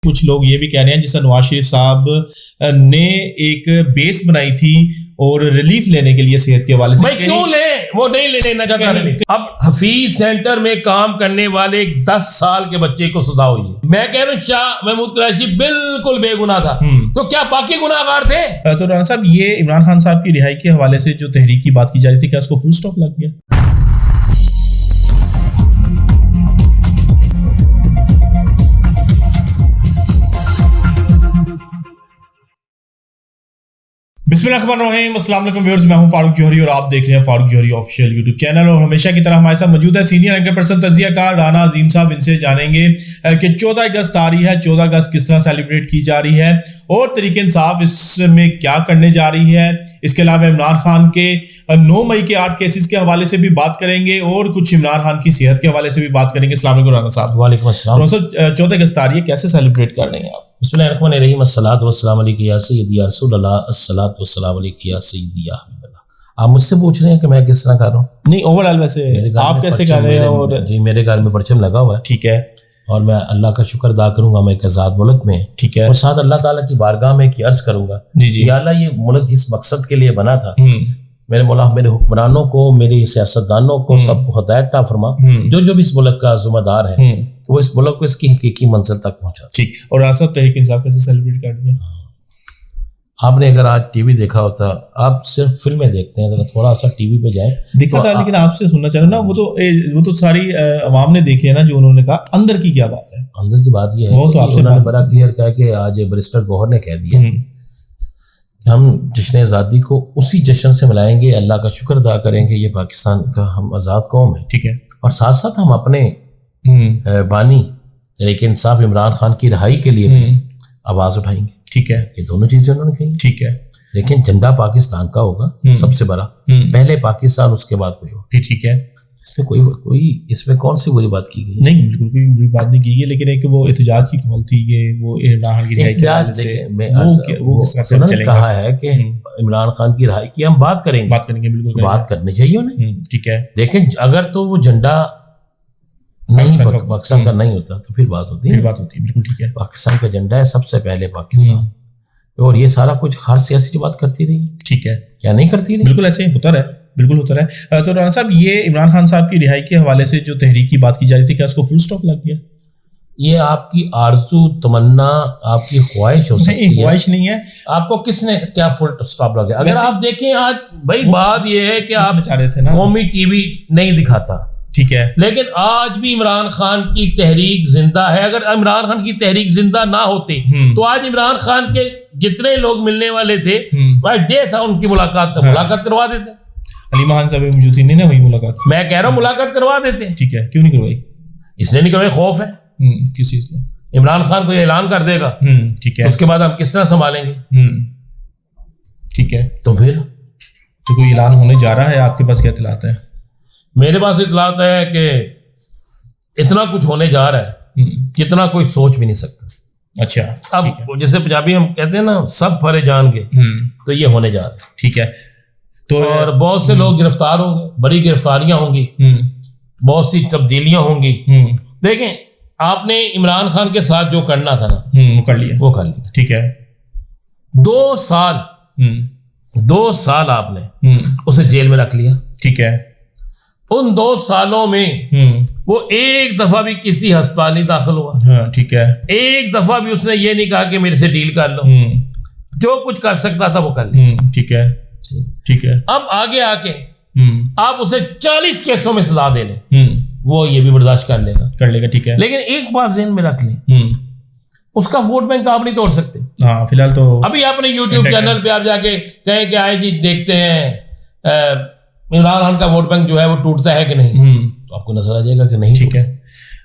कुछ लोग ये भी कह रहे हैं जिससे नवाज शरीफ साहब ने एक बेस बनाई थी और रिलीफ लेने के लिए सेहत के हवाले से। भाई क्यों ले, वो नहीं लेना चाहता रिलीफ। अब हफीज सेंटर में काम करने वाले 10 साल के बच्चे को सजा हुई है। मैं कह रहा हूँ शाह महमूद कुरैशी बिल्कुल बेगुनाह था, तो क्या बाकी गुनाहगार थे? तो राना साहब, ये इमरान खान साहब की रिहाई के हवाले से जो तहरीक की बात की जा रही थी, क्या उसको फुल स्टॉप लग गया? बिस्मिल्लाहिर्रहमानिर्रहीम, अस्सलाम वालेकुम व्यूअर्स, मैं हूं फारूक जौहरी और आप देख रहे हैं फारूक जौहरी ऑफिशियल यूट्यूब चैनल। और हमेशा की तरह हमारे साथ मौजूद है सीनियर एंकर पर्सन तज्जियाकार राना अजीम साहब। इनसे जानेंगे कि 14 अगस्त आ रही है, 14 अगस्त किस तरह सेलिब्रेट की जा रही है और तरीके इंसाफ इसमें क्या करने जा रही है। इसके अलावा इमरान खान के 9 मई के 8 केसेस के हवाले से भी बात करेंगे और कुछ इमरान खान की सेहत के हवाले से भी बात करेंगे। अस्सलाम वालेकुम राना साहब। वालेकुम अस्सलाम। 14 अगस्त आ रही है, कैसे सेलिब्रेट कर रहे हैं आप? बिस्मिल्लाहिर्रहमानिर्रहीम, अस्सलातु वस्सलामु अलैका या सय्यदी या रसूलल्लाह, अस्सलातु वस्सलामु अलैका या सय्यदी या हबीबल्लाह। आप मुझसे पूछ रहे हैं कि मैं किस तरह कर रहा हूँ? नहीं, ओवरऑल वैसे आप कैसे कर रहे हैं? और जी, मेरे घर में परचम लगा हुआ है, ठीक है, और मैं अल्लाह का शुक्र अदा करूंगा, मैं एक आज़ाद मुल्क में, ठीक है, और साथ अल्लाह ताला की बारगाह में एक अर्ज करूंगा, जी जी, या अल्लाह, ये मुल्क जिस मकसद के लिए बना था, मेरे मौला मेरे हुक्मरानों को, मेरे सियासतदानों को, सबको हिदायत अता फरमा, जो भी इस मुल्क का जिम्मेदार है, वो इस मुल्क को इसकी हकीकी मंजिल तक पहुंचा। ठीक। और आज सब तहरीक इंसाफ कैसे सेलिब्रेट कर दिया? आपने अगर आज टीवी देखा होता, आप सिर्फ फिल्में देखते हैं, थोड़ा सा टीवी पे जाए दिखा तो था, लेकिन आपसे सुनना चाह रहा ना, वो तो सारी अवाम ने देख लिया ना जो उन्होंने कहा। अंदर की क्या बात है? अंदर की बात ये है वो तो कि उन्होंने बड़ा क्लियर कहा कि आज बैरिस्टर गौहर ने कह दिया कि हम जश्न आज़ादी को उसी जश्न से मनाएंगे, अल्लाह का शुक्र अदा करेंगे, ये पाकिस्तान का हम आज़ाद कौम है, ठीक है, और साथ साथ हम अपने बानी तहरीक इंसाफ इमरान खान की रिहाई के लिए भी आवाज उठाएंगे, ठीक है। ये दोनों चीजें उन्होंने कही, ठीक है, लेकिन झंडा पाकिस्तान का होगा सबसे बड़ा, पहले पाकिस्तान उसके बाद कोई होगा, ठीक है। इसमें कोई इसमें कौन सी बुरी बात की गई? नहीं, बिल्कुल कोई बुरी बात नहीं की गई, लेकिन एक वो एहतजाज की कॉल थी, ये वो इमरान खान की रिहाई के हवाले से वो किस तरह से चलेगा? कहा है कि इमरान खान की रिहाई की हम बात करेंगे, बिल्कुल बात करनी चाहिए उन्हें, ठीक है। लेकिन अगर तो वो झंडा नहीं पाकिस्तान का नहीं होता तो फिर बात होती है, बिल्कुल ठीक है। पाकिस्तान का झंडा है सबसे पहले पाकिस्तान, और ये सारा कुछ हर सियासी जमात करती रही, ठीक है, क्या नहीं करती रही? बिल्कुल ऐसे होता रहा, बिल्कुल होता रहा। तो राना साहब, ये इमरान खान साहब की रिहाई के हवाले से जो तहरीक की बात की जा रही थी, क्या उसको फुल स्टॉप लग गया? ये आपकी आरज़ू, तमन्ना, आपकी ख्वाहिश हो सकती है, ख्वाहिश नहीं है। आपको किसने क्या फुल स्टॉप लग गया? अगर आप देखें आज, भाई बात ये है कि आप चाह रहे थे ना, कौमी टीवी नहीं दिखाता, ठीक है, लेकिन आज भी इमरान खान की तहरीक जिंदा है। अगर इमरान खान की तहरीक जिंदा ना होती तो आज इमरान खान के जितने लोग मिलने वाले थे, वह डे था उनकी मुलाकात का, मुलाकात करवा देते। अली महान साहब मौजूद ही नहीं ना, वही मुलाकात, मैं कह रहा हूँ मुलाकात करवा देते, ठीक है। क्यों नहीं करवाई? इसलिए नहीं करवाई, खौफ है। किस चीज का? इमरान खान को ऐलान कर देगा, ठीक है, उसके बाद हम किस तरह संभालेंगे, ठीक है। तो फिर तो कोई ऐलान होने जा रहा है, आपके पास क्या इत्तलात है? मेरे पास इत्तलात है कि इतना कुछ होने जा रहा है जितना कोई सोच भी नहीं सकता। अच्छा, अब जैसे पंजाबी हम कहते हैं ना, सब फरे जान के, तो ये होने जा रहा है, ठीक है। तो और बहुत से लोग गिरफ्तार होंगे, बड़ी गिरफ्तारियां होंगी, बहुत सी तब्दीलियां होंगी। देखें, आपने इमरान खान के साथ जो करना था ना, वो कर लिया, ठीक है। 2 साल आपने उसे जेल में रख लिया, ठीक है। उन 2 सालों में वो एक दफा भी किसी अस्पताल नहीं दाखिल हुआ, हाँ, ठीक है। एक दफा भी उसने ये नहीं कहा कि मेरे से डील कर लो, जो कुछ कर सकता था वो कर लिया, ठीक है, ठीक है। अब आगे आके आप उसे 40 केसों में सजा दे ले, वो ये भी बर्दाश्त कर लेगा, ठीक है। लेकिन एक बात ज़हन में रख लें, उसका वोट बैंक आप नहीं तोड़ सकते। हाँ, फिलहाल तो अभी आपने यूट्यूब चैनल पे आप जाके कहें कि आए जी देखते हैं इमरान खान का वोट बैंक जो है वो टूटता है कि नहीं, तो आपको नजर आ जाएगा कि नहीं, ठीक है।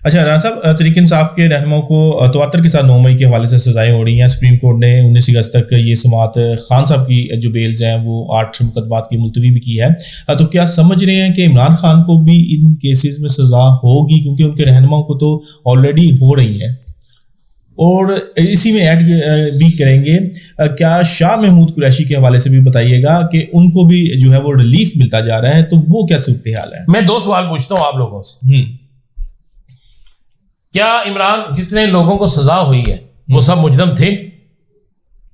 अच्छा राना साहब, तहरीक इंसाफ के रहनुमाओं को तवातर के साथ 9 मई के हवाले से सजाएं हो रही हैं। सुप्रीम कोर्ट ने 19 अगस्त तक ये समात खान साहब की जो बेल्स हैं वो 8 मुकदमात की मुलतवी भी की है। तो क्या समझ रहे हैं कि इमरान खान को भी इन केसेस में सजा होगी, क्योंकि उनके रहनुमाओं को तो ऑलरेडी हो रही है? और इसी में ऐड भी करेंगे, क्या शाह महमूद कुरैशी के हवाले से भी बताइएगा कि उनको भी जो है वो रिलीफ मिलता जा रहा है, तो वो क्या सूरत हाल है? मैं 2 सवाल पूछता हूँ आप लोगों से। क्या इमरान जितने लोगों को सजा हुई है वो सब मुजरम थे।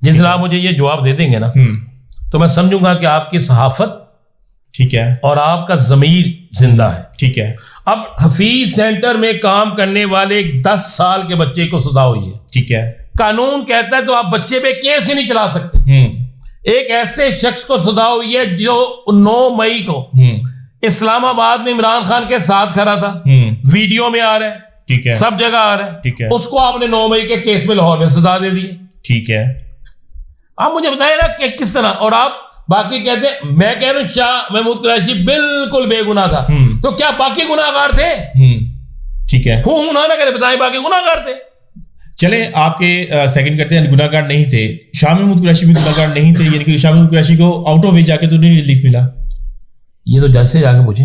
जिस दिन आप मुझे ये जवाब दे देंगे ना, तो मैं समझूंगा कि आपकी सहाफत ठीक है और आपका ज़मीर जिंदा है। ठीक है। अब हफीज सेंटर में काम करने वाले एक 10 साल के बच्चे को सजा हुई है। ठीक है। कानून कहता है तो आप बच्चे पे केस ही नहीं चला सकते। एक ऐसे शख्स को सजा हुई है जो 9 मई को इस्लामाबाद में इमरान खान के साथ खड़ा था, वीडियो में आ रहा है, ठीक है, सब जगह आ रहा है, ठीक है। उसको आपने 9 मई के केस में लाहौर में सजा दे दी। ठीक है। आप मुझे बताइए ना कि किस तरह, और आप बाकी कहते हैं, मैं कह रहा हूं शाह महमूद कुरैशी बिल्कुल बेगुनाह था, तो क्या बाकी गुनाहगार थे? ठीक है। हूं ना करे, बताएं बाकी गुनाहगार थे। चले आपके सेकंड करते हैं, गुनाहगार नहीं थे, शाह महमूद कुरैशी भी गुनाहगार नहीं थे, यानी कि शाह महमूद कुरैशी को आउट ऑफ वे जाके तो नहीं रिलीफ मिला? ये तो जज से जाके पूछे।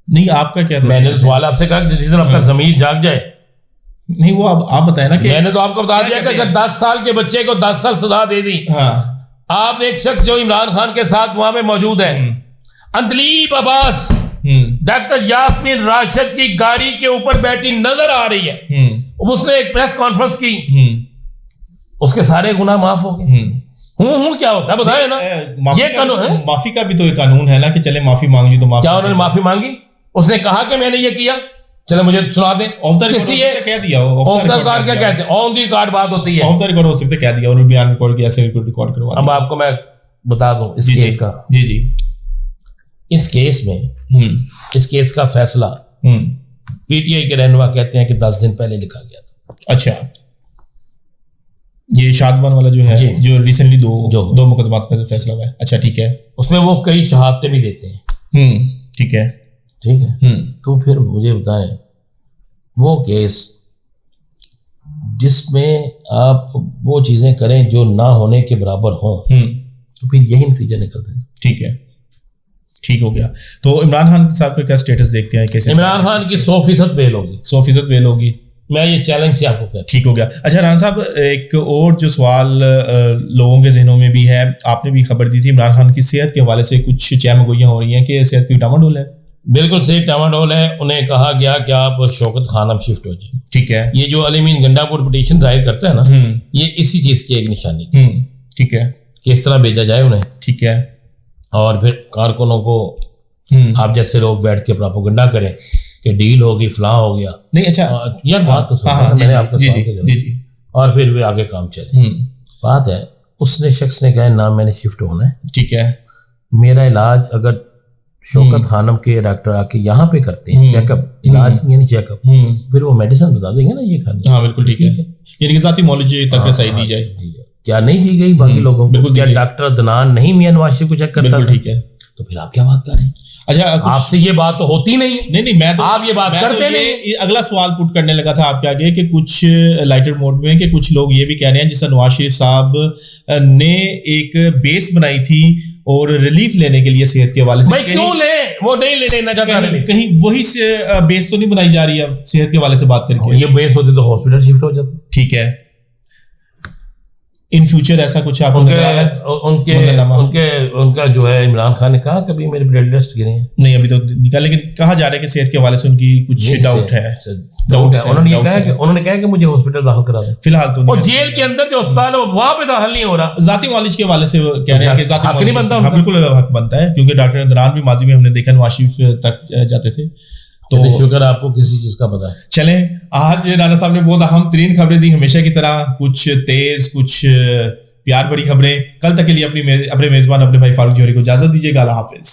नहीं, आपका क्या था? मैंने तो सवाल आपसे कहा कि जिस दिन आपका ज़मीर जाग जाए। नहीं, वो आप बताए ना कि मैंने तो आपको बता दिया कि अगर 10 साल के बच्चे को 10 साल सजा दे दी। हाँ। आपने एक शख्स जो इमरान खान के साथ वहां पे मौजूद है, अंतलीब अब्बास, डॉक्टर यास्मीन राशिद की गाड़ी के ऊपर बैठी नजर आ रही है, उसने एक प्रेस कॉन्फ्रेंस की, उसके सारे गुनाह माफ हो गए। हूं क्या होता है बताए ना? ये कानून है। माफी का भी तो एक कानून है ना कि चले माफी मांग ली तो माफी। क्या उन्होंने माफी मांगी? उसने कहा कि मैंने ये किया, चलो मुझे सुना दे। ऑफ द रिकॉर्ड कह दिया, ऑफ द रिकॉर्ड क्या कहते हैं? ऑन द रिकॉर्ड बात होती है। ऑफ द रिकॉर्ड हो सकता है कह दिया, और बयान रिकॉर्ड किया, ऐसे रिकॉर्ड करवा। अब आपको मैं बता दूं इस केस का। जी जी। इस केस में इस केस का फैसला पीटीआई के रहनुमा कहते हैं कि 10 दिन पहले लिखा गया था। अच्छा, ये शादमान वाला जो है, जो रिसेंटली दो मुकदमात का फैसला हुआ है। अच्छा, ठीक है। उसमें वो कई शहादतें भी देते हैं। ठीक है। ठीक है। तो फिर मुझे बताएं, वो केस जिसमें आप वो चीजें करें जो ना होने के बराबर हों, तो फिर यही नतीजा निकलता है। ठीक है, ठीक हो गया। तो इमरान खान साहब का क्या स्टेटस देखते हैं? कैसे इमरान खान की 100% बेल होगी? 100% बेल होगी, मैं ये चैलेंज से आपको कहता। ठीक हो गया। अच्छा राना साहब, एक और जो सवाल लोगों के जहनों में भी है, आपने भी खबर दी थी, इमरान खान की सेहत के हवाले से कुछ चहमगोइयां हो रही हैं कि सेहत की डामाडोल है। बिल्कुल सही, डामाडोल है। उन्हें कहा गया कि आप शौकत खाना शिफ्ट हो जाए। ठीक है। ये जो अलीमीन गंडापुर पिटीशन दायर करता है ना, ये इसी चीज की एक निशानी थी। ठीक है। किस तरह भेजा जाए उन्हें। ठीक है। और फिर कारकुनों को आप जैसे लोग बैठ के प्रोपेगेंडा करें कि डील होगी, फलां हो गया। नहीं, अच्छा यार बात तो सुनो, मैंने आपको जी, और फिर वे आगे काम चले। बात है, उसने शख्स ने कहा ना मैंने शिफ्ट होना है। ठीक है। मेरा इलाज अगर शौकत खानम के डॉक्टर आके यहाँ पे करते हैं चेकअप, इलाज यानी चेकअप, फिर वो मेडिसिन बता देंगे ना ये खाने। हाँ बिल्कुल ठीक है। यानी कि जाती मौलूजी तक सही दी जाए। क्या नहीं दी गई बाकी लोगों को? क्या डॉक्टर अदनान नहीं मियां नवाज शरीफ को चेक करता था? ठीक है। तो फिर आप क्या बात कर रहे हैं? अच्छा, आपसे ये बात तो होती नहीं है। नहीं, मैं तो आप ये बात करते नहीं। अगला सवाल पुट करने लगा था आपके आगे कि कुछ लाइटर मोड में कि कुछ लोग ये भी कह रहे हैं जिससे नवाज शरीफ साहब ने एक बेस बनाई थी और रिलीफ लेने के लिए सेहत के हवाले से। भाई क्यों ले? वो नहीं लेना चाहता। कहीं वही से बेस तो नहीं बनाई जा रही है सेहत के हवाले से बात करके? ये बेस होते तो हॉस्पिटल शिफ्ट हो जाता। ठीक है। इन फ्यूचर ऐसा कुछ आपको उनका जो है, इमरान खान ने कहा कभी मेरे ब्लड टेस्ट गिरे हैं? नहीं अभी तो निकाल, लेकिन कहा जा रहा है कि सेहत के हवाले से उनकी कुछ डाउट है। उन्होंने कहा कि मुझे हॉस्पिटल दाखिल करा दें फिलहाल तो। और जेल के अंदर जो अस्पताल है वहां पे दाखिल नहीं हो रहा। जाती मालिश के हवाले से कह रहे हैं कि जाती हक नहीं बनता। हाँ बिल्कुल हक बनता है, क्योंकि डॉक्टर अदनान भी माजी में हमने देखा नवाज शरीफ तक जाते थे। तो शुक्र आपको किसी चीज का पता है। चलें, आज राना साहब ने बहुत अहम तरीन खबरें दी हमेशा की तरह, कुछ तेज कुछ प्यार भरी खबरें। कल तक के लिए अपने मेजबान अपने भाई फारूक जौहरी को इजाजत दीजिएगा। अल्लाह हाफिज।